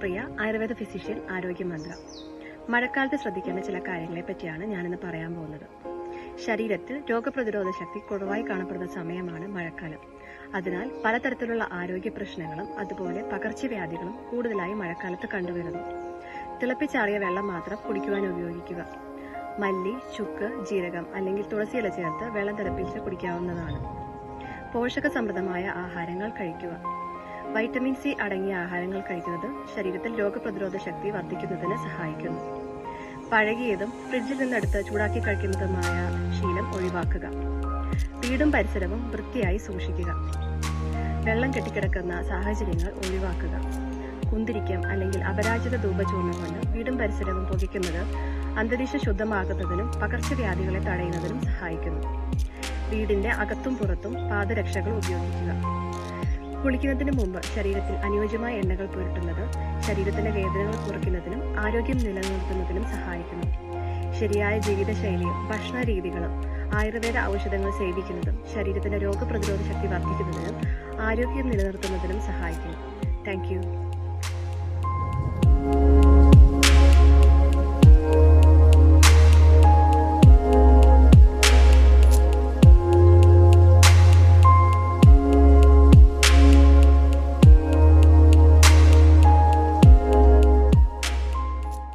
പ്രിയ, Ayurveda physician, ആരോഗ്യ മന്ത്ര. മഴക്കാലത്ത് ശ്രദ്ധിക്കേണ്ട ചില കാര്യങ്ങളെ പറ്റിയാണ് ഞാനിന്ന് പറയാൻ പോകുന്നത്. ശരീരത്തിൽ രോഗപ്രതിരോധ ശക്തി കുറവായി കാണപ്പെടുന്ന സമയമാണ് മഴക്കാലം. അതിനാൽ പലതരത്തിലുള്ള ആരോഗ്യ പ്രശ്നങ്ങളും അതുപോലെ പകർച്ചവ്യാധികളും കൂടുതലായി മഴക്കാലത്ത് കണ്ടുവരുന്നു. തിളപ്പിച്ചാറിയ വെള്ളം മാത്രം കുടിക്കുവാൻ ഉപയോഗിക്കുക. മല്ലി, ചുക്ക്, ജീരകം അല്ലെങ്കിൽ തുളസിയില ചേർത്ത് വെള്ളം തിളപ്പിച്ച് കുടിക്കാവുന്നതാണ്. പോഷക സമൃദ്ധമായ ആഹാരങ്ങൾ കഴിക്കുക. വൈറ്റമിൻ സി അടങ്ങിയ ആഹാരങ്ങൾ കഴിക്കുന്നത് ശരീരത്തിൽ രോഗപ്രതിരോധ ശക്തി വർദ്ധിക്കുന്നതിന് സഹായിക്കുന്നു. പഴകിയതും ഫ്രിഡ്ജിൽ നിന്നെടുത്ത് ചൂടാക്കി കഴിക്കുന്നതുമായ ശീലം ഒഴിവാക്കുക. വീടും പരിസരവും വൃത്തിയായി സൂക്ഷിക്കുക. വെള്ളം കെട്ടിക്കിടക്കുന്ന സാഹചര്യങ്ങൾ ഒഴിവാക്കുക. കുന്തിരിക്കം അല്ലെങ്കിൽ അപരാജിത ധൂപചൂർണ്ണം കൊണ്ട് വീടും പരിസരവും പുകയ്ക്കുന്നത് അന്തരീക്ഷം ശുദ്ധമാകുന്നതിനും പകർച്ചവ്യാധികളെ തടയുന്നതിനും സഹായിക്കുന്നു. വീടിന്റെ അകത്തും പുറത്തും പാദരക്ഷകൾ ഉപയോഗിക്കുക. കുളിക്കുന്നതിന് മുമ്പ് ശരീരത്തിൽ അനുയോജ്യമായ എണ്ണകൾ പുരട്ടുന്നത് ശരീരത്തിന്റെ വേദനകൾ കുറയ്ക്കുന്നതിനും ആരോഗ്യം നിലനിർത്തുന്നതിനും സഹായിക്കുന്നു. ശരിയായ ജീവിതശൈലിയും ഭക്ഷണ രീതികളും ആയുർവേദ ഔഷധങ്ങൾ സേവിക്കുന്നതും ശരീരത്തിന്റെ രോഗപ്രതിരോധ ശക്തി വർദ്ധിക്കുന്നതിനും ആരോഗ്യം നിലനിർത്തുന്നതിനും സഹായിക്കുന്നു. Thank you.